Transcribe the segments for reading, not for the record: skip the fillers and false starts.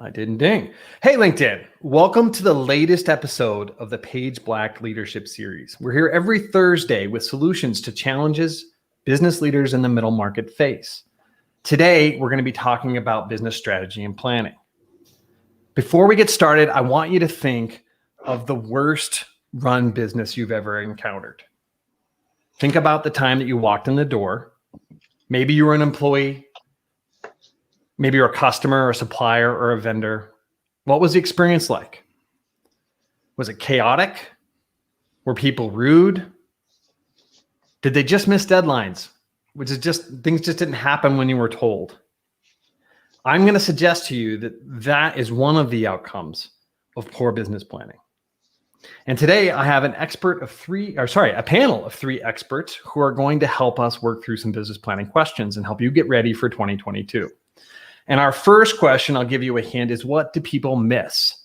I didn't ding. Hey, LinkedIn. Welcome to the latest episode of the Page Black Leadership Series. We're here every Thursday with solutions to challenges business leaders in the middle market face. Today, we're going to be talking about business strategy and planning. Before we get started, I want you to think of the worst run business you've ever encountered. Think about the time that you walked in the door. Maybe you were an employee. Maybe you're a customer or a supplier or a vendor. What was the experience like? Was it chaotic? Were people rude? Did they just miss deadlines? Which is just, things just didn't happen when you were told. I'm going to suggest to you that that is one of the outcomes of poor business planning. And today I have a panel of three experts who are going to help us work through some business planning questions and help you get ready for 2022. And our first question, I'll give you a hint, is what do people miss?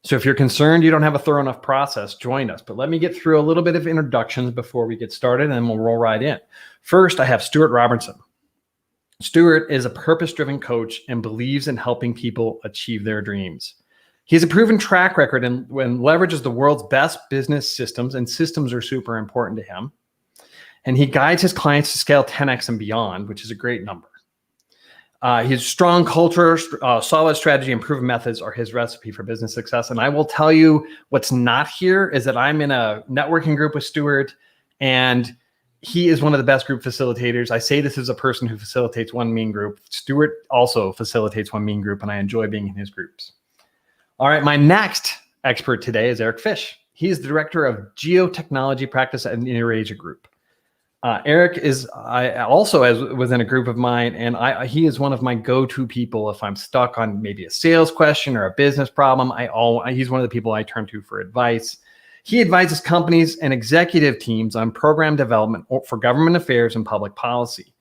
So if you're concerned you don't have a thorough enough process, join us. But let me get through a little bit of introductions before we get started, and then we'll roll right in. First, I have Stuart Robertson. Stuart is a purpose-driven coach and believes in helping people achieve their dreams. He has a proven track record and leverages the world's best business systems, and systems are super important to him. And he guides his clients to scale 10x and beyond, which is a great number. His strong culture, solid strategy, and proven methods are his recipe for business success. And I will tell you what's not here is that I'm in a networking group with Stuart, and he is one of the best group facilitators. I say this as a person who facilitates one mean group. Stuart also facilitates one mean group, and I enjoy being in his groups. All right, my next expert today is Eric Fish. He is the director of geotechnology practice at InterAsia Group. Eric is within a group of mine, and he is one of my go-to people if I'm stuck on maybe a sales question or a business problem. He's one of the people I turn to for advice. He advises companies and executive teams on program development for government affairs and public policy.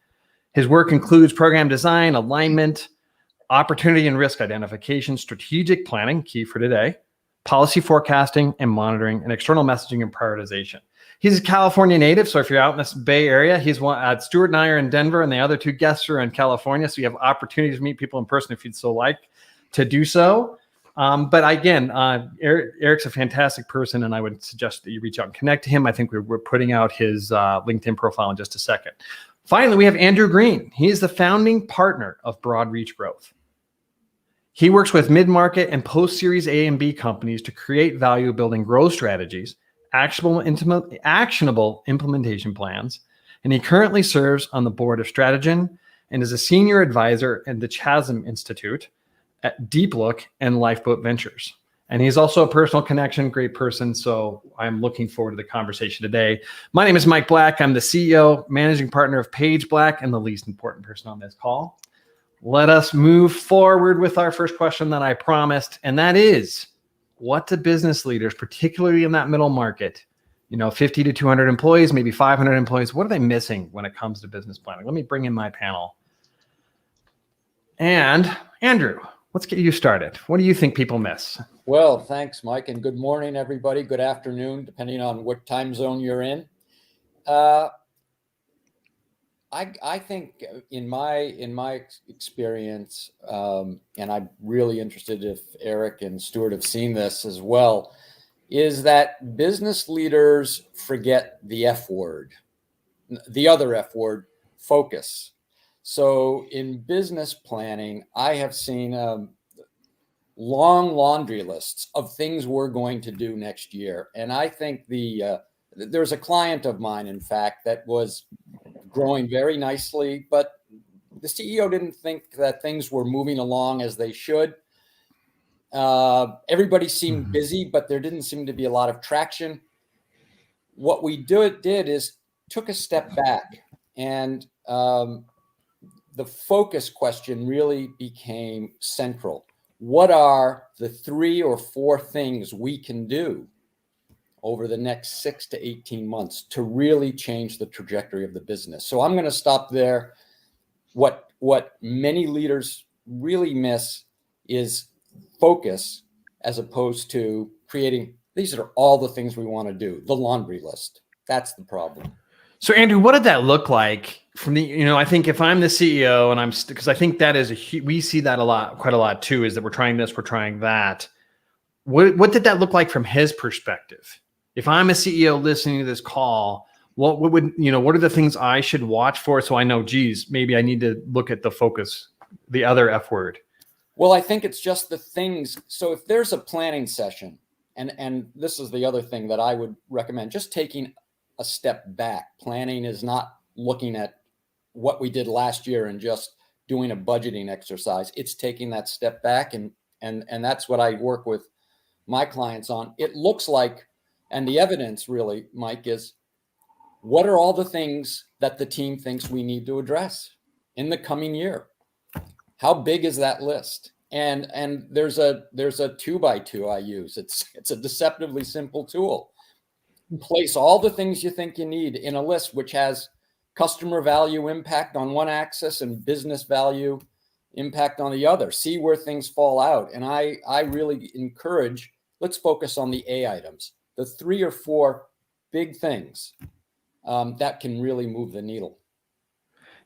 His work includes program design, alignment, opportunity and risk identification, strategic planning, key for today, policy forecasting and monitoring, and external messaging and prioritization. He's a California native, so if you're out in this Bay Area, Stuart and I are in Denver, and the other two guests are in California, so you have opportunities to meet people in person if you'd so like to do so. But again, Eric's a fantastic person, and I would suggest that you reach out and connect to him. I think we're putting out his LinkedIn profile in just a second. Finally, we have Andrew Green. He is the founding partner of Broad Reach Growth. He works with mid-market and post-Series A and B companies to create value-building growth strategies, actionable implementation plans, and he currently serves on the board of Stratagen and is a senior advisor at the Chasm Institute at Deep Look and Lifeboat Ventures. And he's also a personal connection, great person, so I'm looking forward to the conversation today. My name is Mike Black. I'm the CEO, managing partner of Page Black, and the least important person on this call. Let us move forward with our first question that I promised, and that is, what do business leaders, particularly in that middle market, 50 to 200 employees, maybe 500 employees, what are they missing when it comes to business planning? Let me bring in my panel. And Andrew, let's get you started. What do you think people miss? Well, thanks, Mike, and good morning, everybody. Good afternoon, depending on what time zone you're in. I think in my experience, and I'm really interested if Eric and Stuart have seen this as well, is that business leaders forget the F word, the other F word, focus. So in business planning, I have seen long laundry lists of things we're going to do next year. And I think there's a client of mine, in fact, that was growing very nicely, but the CEO didn't think that things were moving along as they should. Everybody seemed busy, but there didn't seem to be a lot of traction. What we did is took a step back, and the focus question really became central. What are the 3 or 4 things we can do over the next 6 to 18 months to really change the trajectory of the business? So I'm going to stop there. What many leaders really miss is focus, as opposed to creating, these are all the things we want to do, the laundry list. That's the problem. So Andrew, what did that look like from the, I think if I'm the CEO and because I think that is we see that quite a lot too, is that we're trying this, we're trying that. What did that look like from his perspective? If I'm a CEO listening to this call, what are the things I should watch for? So I know, geez, maybe I need to look at the focus, the other F word. Well, I think it's just the things. So if there's a planning session, and this is the other thing that I would recommend, just taking a step back. Planning is not looking at what we did last year and just doing a budgeting exercise. It's taking that step back, and that's what I work with my clients on. It looks like, and the evidence really, Mike, is what are all the things that the team thinks we need to address in the coming year? How big is that list? And there's a 2x2 I use. It's a deceptively simple tool. Place all the things you think you need in a list, which has customer value impact on one axis and business value impact on the other. See where things fall out. And I really encourage, let's focus on the A items, the 3 or 4 big things that can really move the needle.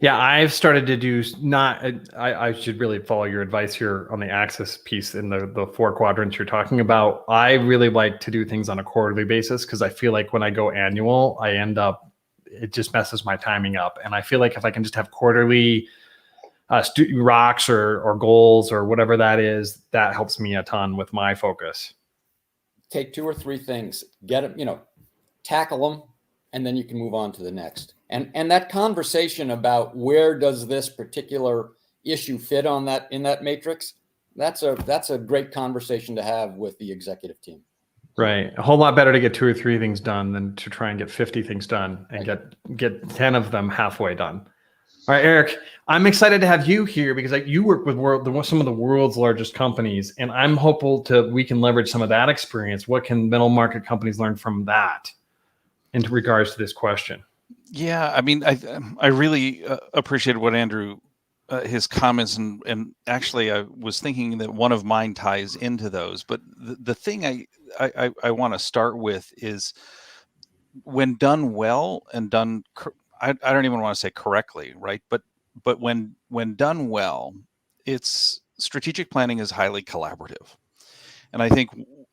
Yeah, I've started to do I should really follow your advice here on the axis piece in the 4 quadrants you're talking about. I really like to do things on a quarterly basis because I feel like when I go annual, it just messes my timing up. And I feel like if I can just have quarterly rocks or goals or whatever that is, that helps me a ton with my focus. Take 2 or 3 things, get them, tackle them, and then you can move on to the next. And that conversation about where does this particular issue fit in that matrix, that's a great conversation to have with the executive team. Right. A whole lot better to get 2 or 3 things done than to try and get 50 things done and get 10 of them halfway done. All right, Eric, I'm excited to have you here because you work with some of the world's largest companies, and I'm hopeful we can leverage some of that experience. What can middle market companies learn from that in regards to this question? Yeah, I mean, I really appreciated what Andrew, his comments, and actually I was thinking that one of mine ties into those. But the thing I want to start with is when done well and done, I don't even want to say correctly, right? But when done well, it's strategic planning is highly collaborative, and I think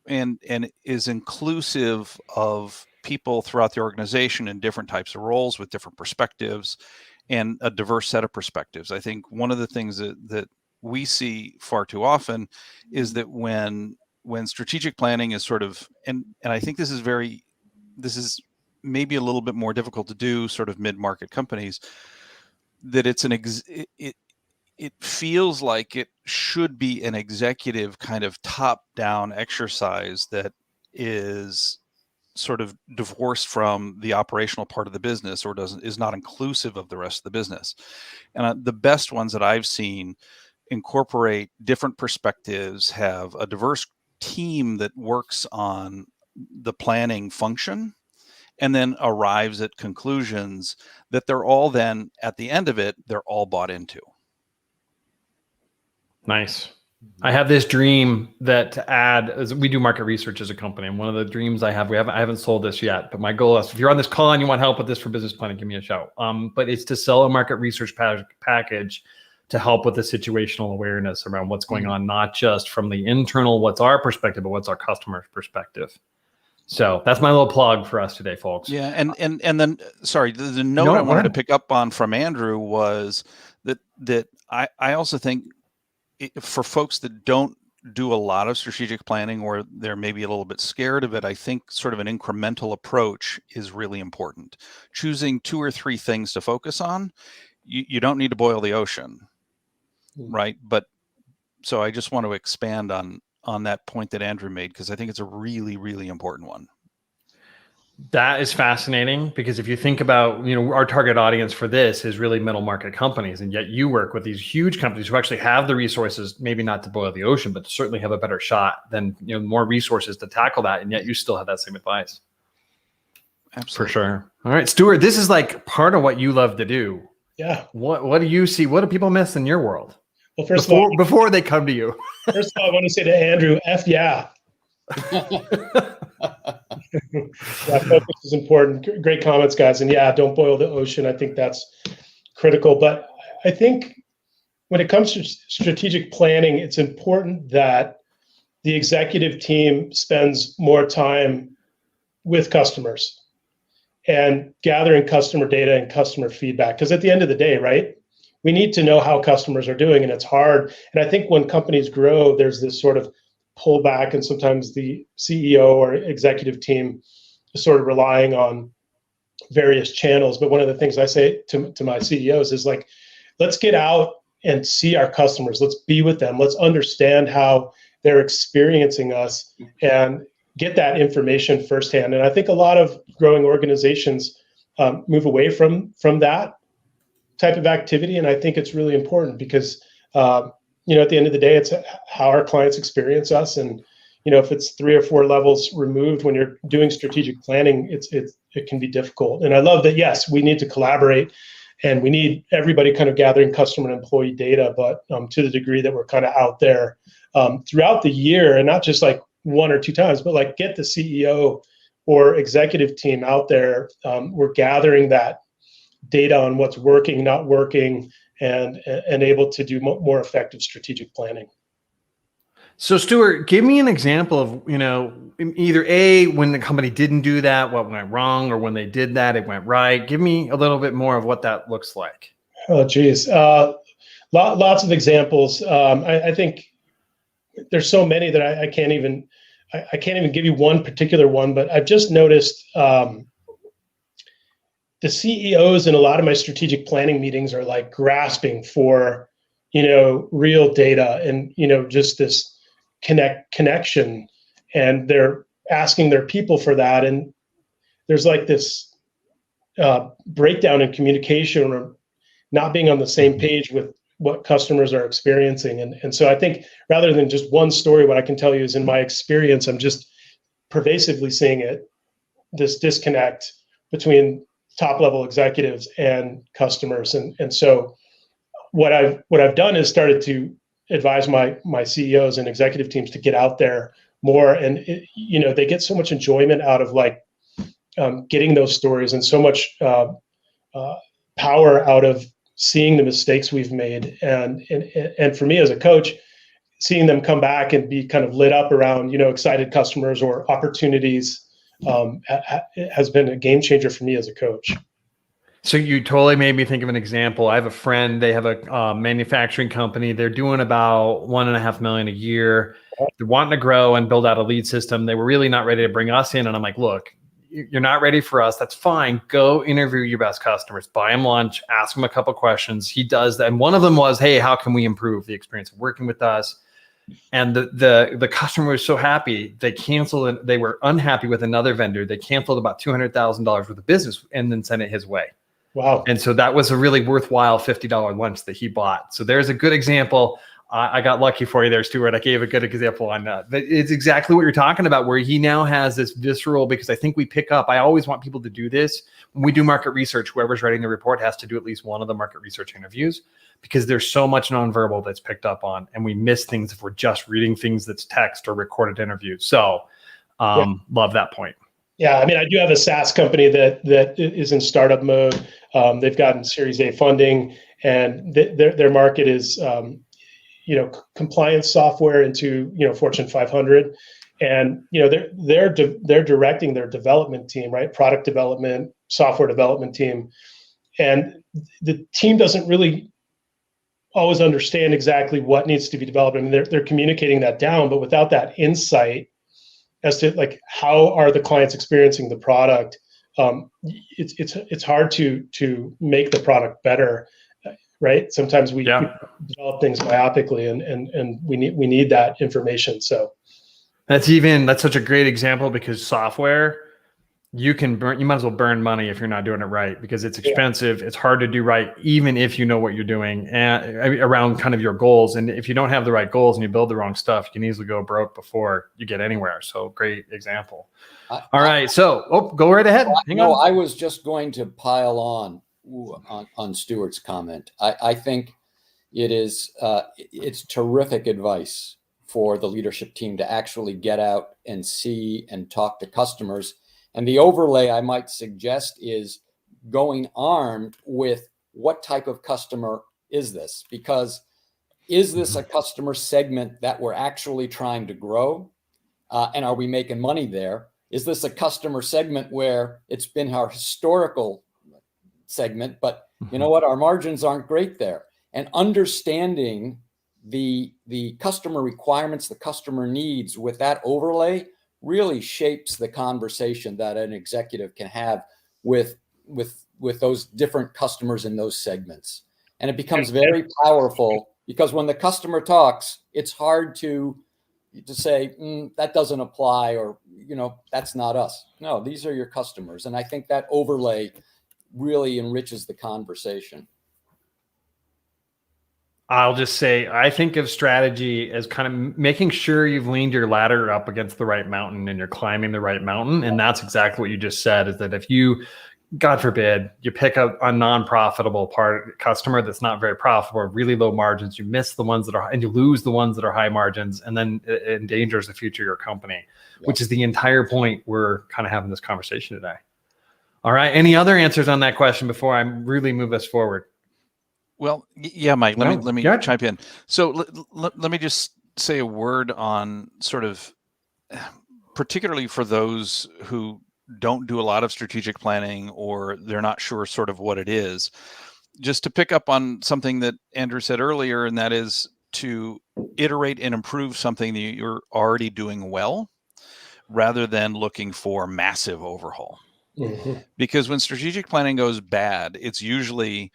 and is inclusive of people throughout the organization in different types of roles with different perspectives and a diverse set of perspectives. I think one of the things that we see far too often is that when strategic planning is sort of, and I think this is maybe a little bit more difficult to do sort of mid-market companies, that it feels like it should be an executive kind of top-down exercise that is sort of divorced from the operational part of the business or is not inclusive of the rest of the business. And the best ones that I've seen incorporate different perspectives, have a diverse team that works on the planning function, and then arrives at conclusions that they're all then, at the end of it, they're all bought into. Nice. I have this dream that to add, as we do market research as a company, and one of the dreams I haven't sold this yet, but my goal is, if you're on this call and you want help with this for business planning, give me a shout. But it's to sell a market research package to help with the situational awareness around what's going on, not just from the internal, what's our perspective, but what's our customer's perspective. So that's my little plug for us today, folks. Yeah, and then sorry, the note I wanted to pick up on from Andrew was that I also think for folks that don't do a lot of strategic planning, or they're maybe a little bit scared of it, I think sort of an incremental approach is really important. Choosing 2 or 3 things to focus on, you don't need to boil the ocean, right? But so I just want to expand on that point that Andrew made, because I think it's a really, really important one. That is fascinating, because if you think about, our target audience for this is really middle market companies, and yet you work with these huge companies who actually have the resources, maybe not to boil the ocean, but to certainly have a better shot than, more resources to tackle that, and yet you still have that same advice. Absolutely. For sure. All right, Stuart, this is like part of what you love to do. Yeah. What do you see? What do people miss in your world? Well, first of all, before they come to you. First of all, I want to say to Andrew, F yeah. Yeah, focus is important. Great comments, guys. And yeah, don't boil the ocean. I think that's critical. But I think when it comes to strategic planning, it's important that the executive team spends more time with customers and gathering customer data and customer feedback. Because at the end of the day, right, we need to know how customers are doing, and it's hard. And I think when companies grow, there's this sort of pullback, and sometimes the CEO or executive team is sort of relying on various channels. But one of the things I say to my CEOs is like, let's get out and see our customers. Let's be with them. Let's understand how they're experiencing us and get that information firsthand. And I think a lot of growing organizations move away from that type of activity. And I think it's really important because, at the end of the day, it's how our clients experience us. And, if it's 3 or 4 levels removed when you're doing strategic planning, it can be difficult. And I love that, yes, we need to collaborate and we need everybody kind of gathering customer and employee data, but to the degree that we're kind of out there throughout the year, and not just like 1 or 2 times, but like get the CEO or executive team out there. We're gathering that data on what's working, not working, and able to do more effective strategic planning. So Stuart, give me an example of, either A, when the company didn't do that, what went wrong, or when they did that, it went right. Give me a little bit more of what that looks like. Oh, geez. Lots of examples. I think there's so many that I can't even give you one particular one, but I've just noticed the CEOs in a lot of my strategic planning meetings are like grasping for, real data and, just this connection, and they're asking their people for that. And there's like this breakdown in communication or not being on the same page with what customers are experiencing. And so I think rather than just one story, what I can tell you is in my experience, I'm just pervasively seeing this disconnect between top level executives and customers. And so what I've done is started to advise my CEOs and executive teams to get out there more. And they get so much enjoyment out of like getting those stories, and so much power out of seeing the mistakes we've made. And for me as a coach, seeing them come back and be kind of lit up around, excited customers or opportunities has been a game changer for me as a coach. So you totally made me think of an example. I have a friend, they have a manufacturing company. They're doing about $1.5 million a year. They're wanting to grow and build out a lead system. They were really not ready to bring us in. And I'm like, look, you're not ready for us. That's fine. Go interview your best customers, buy them lunch, ask them a couple questions. He does that. And one of them was, hey, how can we improve the experience of working with us? And the customer was so happy, they canceled it. They were unhappy with another vendor. They canceled about $200,000 worth of business and then sent it his way. Wow. And so that was a really worthwhile $50 lunch that he bought. So there's a good example. I got lucky for you there, Stuart. I gave a good example on that. But it's exactly what you're talking about, where he now has this visceral, because I think we pick up, I always want people to do this. When we do market research, whoever's writing the report has to do at least one of the market research interviews, because there's so much nonverbal that's picked up on, and we miss things if we're just reading things that's text or recorded interviews. So love that point. Yeah, I mean, I do have a SaaS company that is in startup mode. They've gotten Series A funding, and their market is, compliance software into Fortune 500, and they're directing their development team, right? Product development, software development team, and the team doesn't really always understand exactly what needs to be developed. I mean, they're communicating that down, but without that insight as to like how are the clients experiencing the product, it's hard to make the product better, right? Sometimes we develop things myopically, and we need that information. So that's such a great example, because software, you might as well burn money if you're not doing it right, because it's expensive. It's hard to do right, even if you know what you're doing and around kind of your goals. And if you don't have the right goals and you build the wrong stuff, you can easily go broke before you get anywhere. So great example. All right. So go right ahead. I was just going to pile on Stuart's comment. I think it's terrific advice for the leadership team to actually get out and see and talk to customers. And the overlay I might suggest is going armed with what type of customer is this? Because is this a customer segment that we're actually trying to grow? And are we making money there? Is this a customer segment where it's been our historical segment, but you know what, our margins aren't great there? And understanding the customer requirements, the customer needs with that overlay really shapes the conversation that an executive can have with those different customers in those segments. And it becomes very powerful, because when the customer talks, it's hard to say that doesn't apply, or that's not us. No, these are your customers. And I think that overlay really enriches the conversation. I'll just say, I think of strategy as kind of making sure you've leaned your ladder up against the right mountain and you're climbing the right mountain. And that's exactly what you just said, is that if you, God forbid, you pick up a non-profitable customer that's not very profitable, really low margins, you miss the ones that are, and you lose the ones that are high margins, and then it endangers the future of your company, which is the entire point we're kind of having this conversation today. All right. Any other answers on that question before I really move us forward? Well, yeah, Mike, let me chime in. So let me just say a word on sort of, particularly for those who don't do a lot of strategic planning, or they're not sure sort of what it is, just to pick up on something that Andrew said earlier, and that is to iterate and improve something that you're already doing well, rather than looking for massive overhaul. Mm-hmm. Because when strategic planning goes bad, it's usually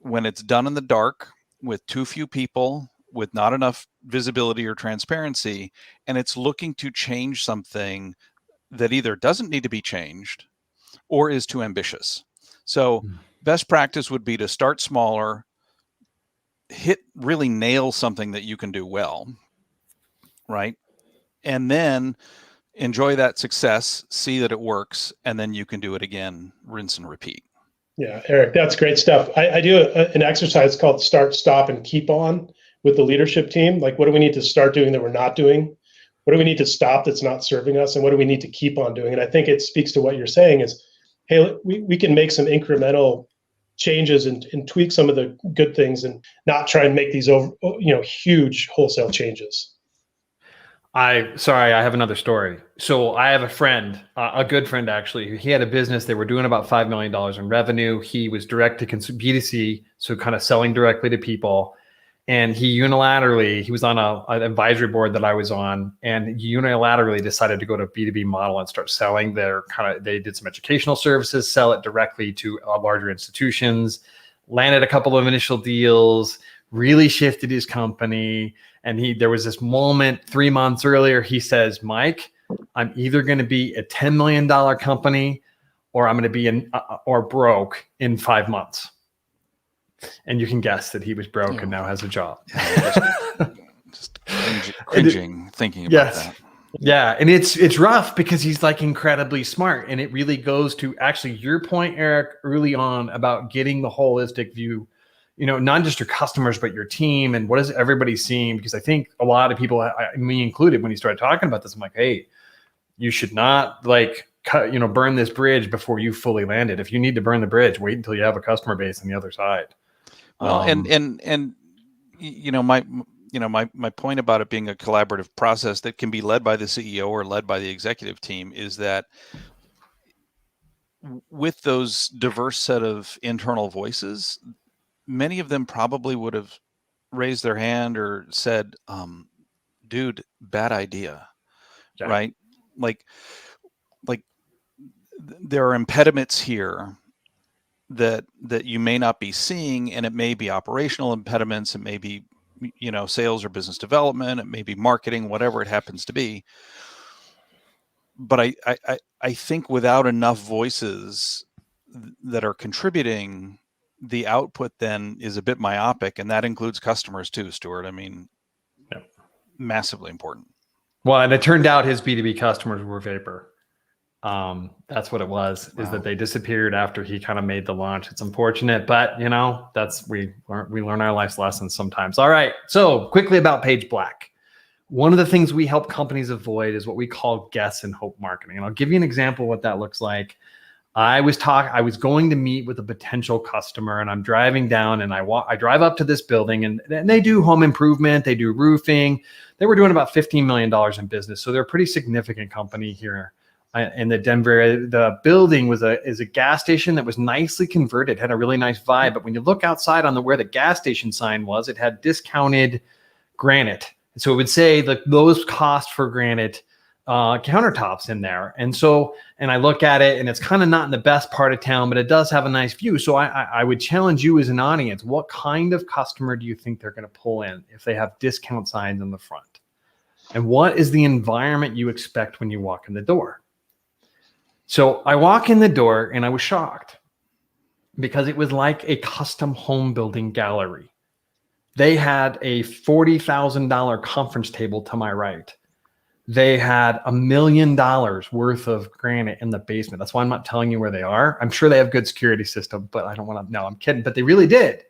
when it's done in the dark with too few people, with not enough visibility or transparency, and it's looking to change something that either doesn't need to be changed or is too ambitious. So best practice would be to start smaller, really nail something that you can do well, right? And then enjoy that success, see that it works, and then you can do it again, rinse and repeat. Yeah, Eric, that's great stuff. I do an exercise called start, stop, and keep on with the leadership team. Like, what do we need to start doing that we're not doing? What do we need to stop that's not serving us? And what do we need to keep on doing? And I think it speaks to what you're saying is, hey, we can make some incremental changes and tweak some of the good things, and not try and make these huge wholesale changes. I have another story. So I have a friend, a good friend actually. He had a business. They were doing about $5 million in revenue. He was direct to B2C, so kind of selling directly to people. And he was on an advisory board that I was on, and he unilaterally decided to go to B2B model and start selling they did some educational services, sell it directly to larger institutions, landed a couple of initial deals, really shifted his company. And there was this moment 3 months earlier, he says, Mike, I'm either going to be a $10 million company, or I'm going to be or broke in 5 months. And you can guess that he was broke and now has a job. Just cringing thinking about that. Yeah. And it's rough, because he's like incredibly smart. And it really goes to actually your point, Eric, early on about getting the holistic view, not just your customers, but your team, and what is everybody seeing? Because I think a lot of people, me included, when you started talking about this, I'm like, hey, you should not burn this bridge before you fully land it. If you need to burn the bridge, wait until you have a customer base on the other side. Well, and my point about it being a collaborative process that can be led by the CEO or led by the executive team is that with those diverse set of internal voices, many of them probably would have raised their hand or said, dude, bad idea. Yeah. Right? Like there are impediments here that you may not be seeing, and it may be operational impediments. It may be, sales or business development. It may be marketing, whatever it happens to be. But I think without enough voices that are contributing, the output then is a bit myopic, and that includes customers too, Stuart. I mean, massively important. Well, and it turned out his B2B customers were Vapor. That's what it was, is that they disappeared after he kind of made the launch. It's unfortunate, but we learn our life's lessons sometimes. All right. So quickly about Page Black. One of the things we help companies avoid is what we call guess and hope marketing. And I'll give you an example of what that looks like. I was going to meet with a potential customer, and I'm driving down, and I drive up to this building, and they do home improvement, they do roofing. They were doing about $15 million in business, so they're a pretty significant company here in the Denver. The building is a gas station that was nicely converted, had a really nice vibe. But when you look outside on where the gas station sign was, it had discounted granite, so it would say the lowest cost for granite countertops in there. And I look at it, and it's kind of not in the best part of town, but it does have a nice view. So I would challenge you as an audience, what kind of customer do you think they're going to pull in if they have discount signs in the front? And what is the environment you expect when you walk in the door? So I walk in the door, and I was shocked because it was like a custom home building gallery. They had a $40,000 conference table to my right. They had $1 million worth of granite in the basement. That's why I'm not telling you where they are. I'm sure they have good security system, but I don't want to. No, I'm kidding. But they really did.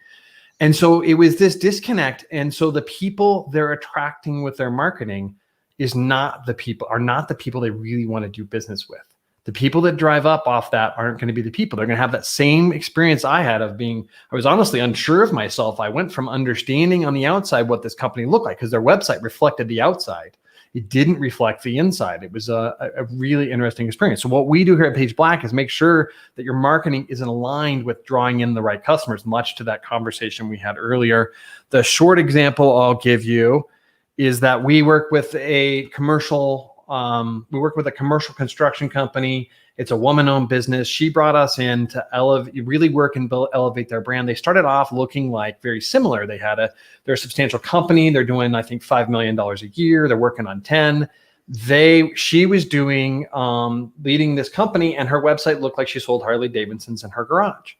And so it was this disconnect. And so the people they're attracting with their marketing are not the people they really want to do business with. The people that drive up off that aren't going to be the people. They're going to have that same experience I had I was honestly unsure of myself. I went from understanding on the outside what this company looked like because their website reflected the outside. It didn't reflect the inside. It was a really interesting experience. So what we do here at Page Black is make sure that your marketing is aligned with drawing in the right customers, much to that conversation we had earlier. The short example I'll give you is that we work with a commercial construction company. It's a woman-owned business. She brought us in to really work and elevate their brand. They started off looking like very similar. They're a substantial company. They're doing, I think, $5 million a year. They're working on 10. She was doing leading this company, and her website looked like she sold Harley Davidsons in her garage.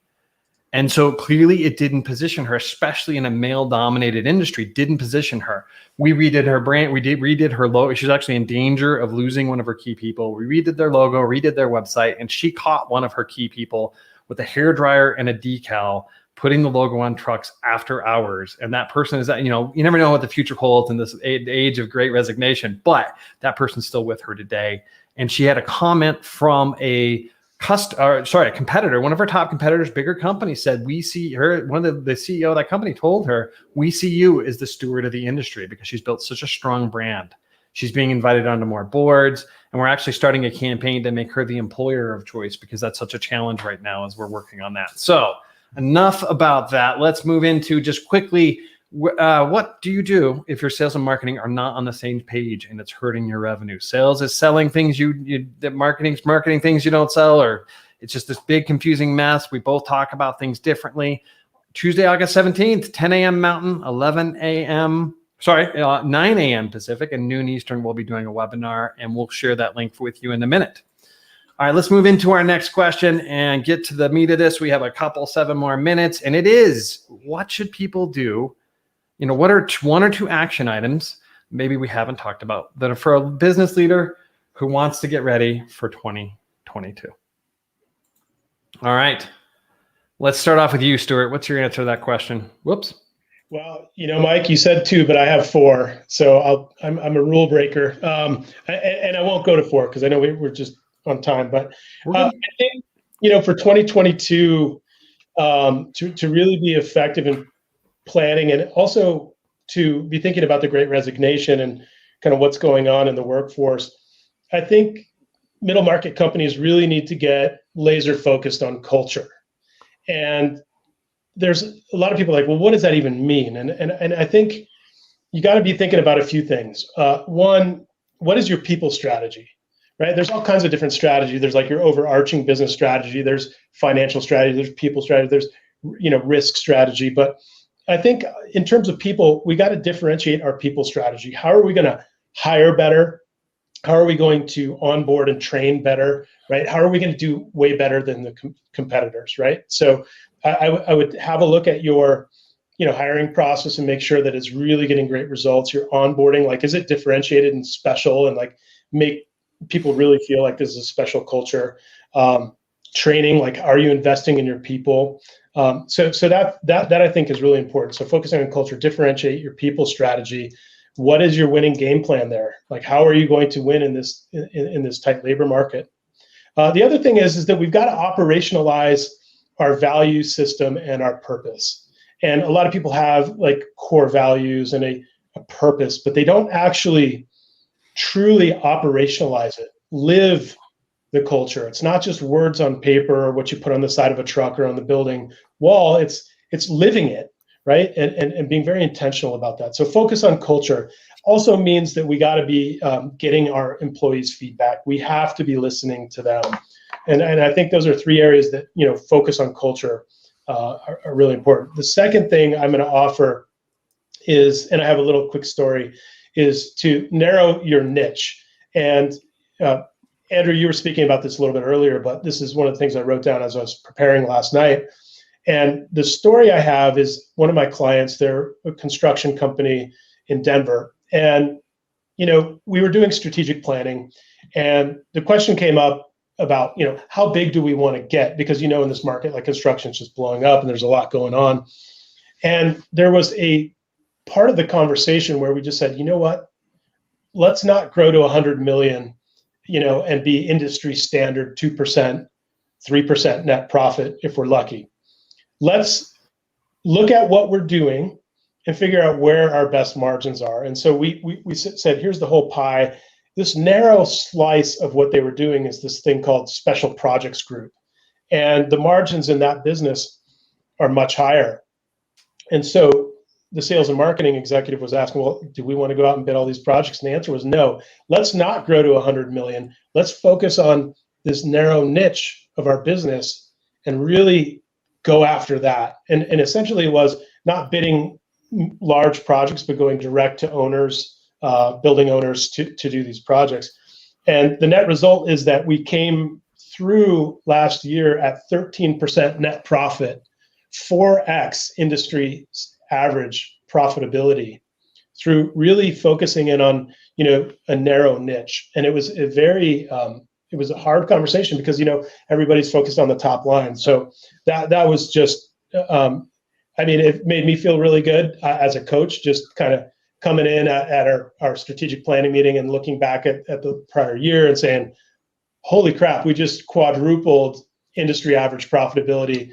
And so clearly it didn't position her, especially in a male-dominated industry, didn't position her. We redid her brand. We redid her logo. She's actually in danger of losing one of her key people. We redid their logo, redid their website, and she caught one of her key people with a hairdryer and a decal, putting the logo on trucks after hours. And that person is, you never know what the future holds in this age of great resignation, but that person's still with her today. And she had a comment from a competitor, one of her top competitors, bigger company, said, we see her, one of the CEO of that company told her, we see you as the steward of the industry because she's built such a strong brand. She's being invited onto more boards, and we're actually starting a campaign to make her the employer of choice because that's such a challenge right now as we're working on that. So enough about that. Let's move into just quickly, what do you do if your sales and marketing are not on the same page and it's hurting your revenue? Sales is selling things marketing's marketing things you don't sell, or it's just this big confusing mess. We both talk about things differently. Tuesday, August 17th, 10 a.m. Mountain, 9 a.m. Pacific, and noon Eastern, we'll be doing a webinar, and we'll share that link with you in a minute. All right, let's move into our next question and get to the meat of this. We have 7 more minutes, and it is, what should people do? What are one or two action items maybe we haven't talked about that are for a business leader who wants to get ready for 2022? All right. Let's start off with you, Stuart. What's your answer to that question? Whoops. Well, Mike, you said 2, but I have 4. So I'm a rule breaker. And I won't go to 4 because I know we're just on time. But I think, for 2022, to really be effective in planning, and also to be thinking about the Great Resignation and kind of what's going on in the workforce, I think middle market companies really need to get laser focused on culture. And there's a lot of people like, well, what does that even mean? And I think you got to be thinking about a few things. One, what is your people strategy, right? There's all kinds of different strategy. There's like your overarching business strategy. There's financial strategy. There's people strategy. There's, risk strategy. But I think in terms of people, we got to differentiate our people strategy. How are we going to hire better? How are we going to onboard and train better, right? How are we going to do way better than the competitors, right? So I would have a look at your, hiring process and make sure that it's really getting great results. Your onboarding, like, is it differentiated and special, and like make people really feel like this is a special culture? Training, like, are you investing in your people? So that I think is really important. So focusing on culture, differentiate your people strategy. What is your winning game plan there? Like, how are you going to win in this tight labor market? The other thing is that we've got to operationalize our value system and our purpose. And a lot of people have like core values and a purpose, but they don't actually truly operationalize it, live the culture. It's not just words on paper or what you put on the side of a truck or on the building wall. It's living it, right? And being very intentional about that. So focus on culture also means that we got to be getting our employees' feedback. We have to be listening to them. And I think those are three areas that, focus on culture are really important. The second thing I'm going to offer is, and I have a little quick story, is to narrow your niche. And Andrew, you were speaking about this a little bit earlier, but this is one of the things I wrote down as I was preparing last night. And the story I have is one of my clients, they're a construction company in Denver. And, we were doing strategic planning, and the question came up about, how big do we want to get? Because, in this market, like construction is just blowing up and there's a lot going on. And there was a part of the conversation where we just said, you know what, let's not grow to 100 million, and be industry standard 2%, 3% net profit if we're lucky. Let's look at what we're doing and figure out where our best margins are. And so we said, here's the whole pie. This narrow slice of what they were doing is this thing called Special Projects Group. And the margins in that business are much higher. And so the sales and marketing executive was asking, well, do we want to go out and bid all these projects? And the answer was no. Let's not grow to 100 million. Let's focus on this narrow niche of our business and really go after that. And essentially it was not bidding large projects, but going direct to owners, building owners to do these projects. And the net result is that we came through last year at 13% net profit, 4x industry average profitability through really focusing in on, a narrow niche. And it was a very, it was a hard conversation because, everybody's focused on the top line. So that was just, it made me feel really good as a coach, just kind of coming in at our strategic planning meeting and looking back at the prior year and saying, holy crap, we just quadrupled industry average profitability,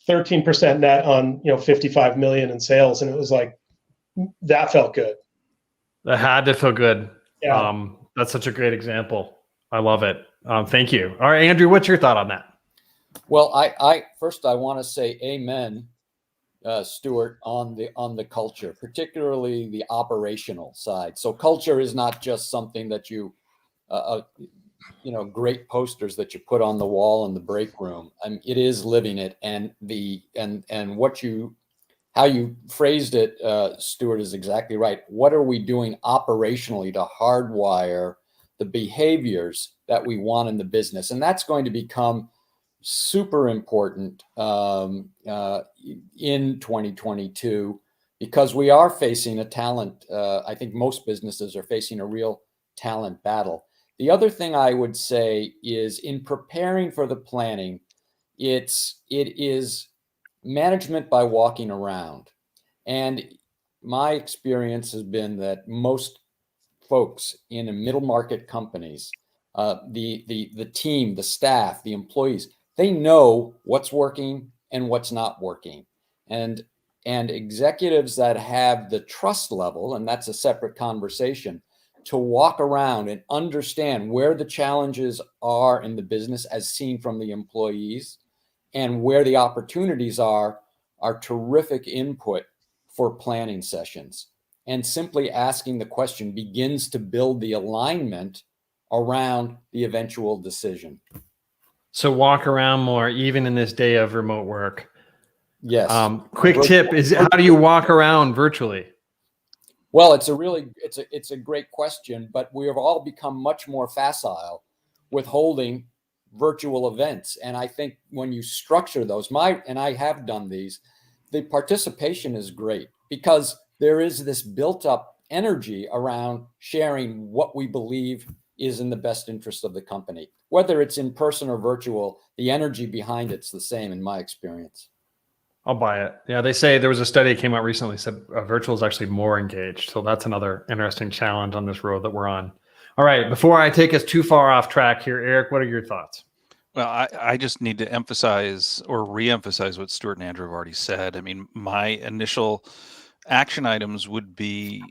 13% net on 55 million in sales. And it was like, that felt good. That had to feel good. Yeah. That's such a great example. I love it. Thank you. All right, Andrew, what's your thought on that? Well, I want to say amen, Stuart, on the culture, particularly the operational side. So culture is not just something that you great posters that you put on the wall in the break room. It is living it, and how you phrased it, Stuart, is exactly right. What are we doing operationally to hardwire the behaviors that we want in the business? And that's going to become super important in 2022, because we are facing a talent. I think most businesses are facing a real talent battle. The other thing I would say is, in preparing for the planning, it is management by walking around. And my experience has been that most folks in middle market companies, the team, the staff, the employees, they know what's working and what's not working. And executives that have the trust level, and that's a separate conversation, to walk around and understand where the challenges are in the business as seen from the employees and where the opportunities are terrific input for planning sessions. And simply asking the question begins to build the alignment around the eventual decision. So walk around more, even in this day of remote work. Yes. Quick tip is, how do you walk around virtually? Well, it's a great question, but we have all become much more facile with holding virtual events. And I think when you structure those, and I have done these, the participation is great because there is this built up energy around sharing what we believe is in the best interest of the company. Whether it's in person or virtual, the energy behind it's the same in my experience. I'll buy it. Yeah, they say there was a study that came out recently said virtual is actually more engaged. So that's another interesting challenge on this road that we're on. All right. Before I take us too far off track here, Eric, what are your thoughts? Well, I just need to emphasize or re-emphasize what Stuart and Andrew have already said. I mean, my initial action items would be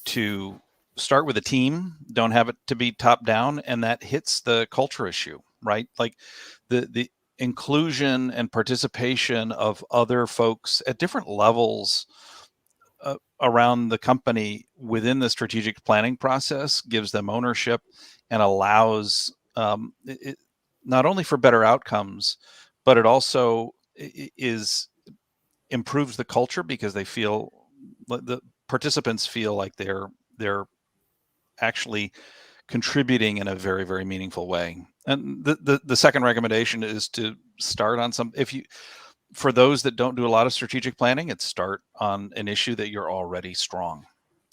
to start with a team, don't have it to be top down, and that hits the culture issue, right? Like the inclusion and participation of other folks at different levels around the company within the strategic planning process gives them ownership and allows it, not only for better outcomes, but it also improves the culture because they feel, the participants feel like they're actually contributing in a very, very meaningful way. And the second recommendation is to start on for those that don't do a lot of strategic planning, it's start on an issue that you're already strong.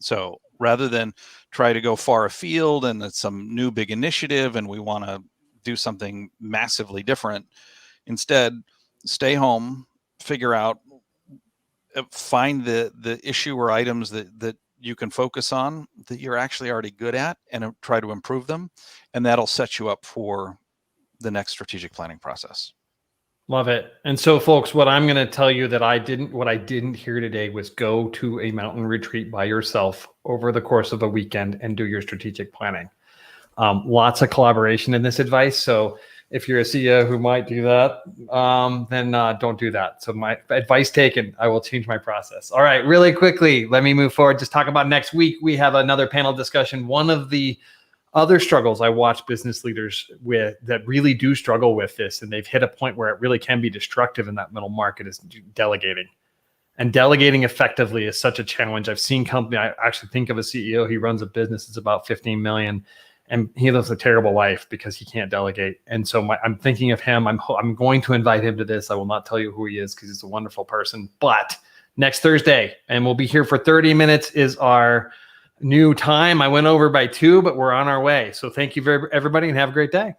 So rather than try to go far afield and it's some new big initiative and we want to do something massively different, instead stay home, figure out, find the issue or items that you can focus on that you're actually already good at and try to improve them. And that'll set you up for the next strategic planning process. Love it. And so, folks, what I'm going to tell you what I didn't hear today was go to a mountain retreat by yourself over the course of a weekend and do your strategic planning. Lots of collaboration in this advice. So if you're a CEO who might do that, then don't do that. So my advice taken, I will change my process. All right, really quickly, let me move forward. Just talk about next week. We have another panel discussion. One of the other struggles I watch business leaders with that really do struggle with this, and they've hit a point where it really can be destructive in that middle market, is delegating. And delegating effectively is such a challenge. I've seen company, I actually think of a CEO, he runs a business, it's about 15 million. And he lives a terrible life because he can't delegate. And so I'm thinking of him. I'm going to invite him to this. I will not tell you who he is because he's a wonderful person. But next Thursday, and we'll be here for 30 minutes, is our new time. I went over by 2, but we're on our way. So thank you, everybody, and have a great day.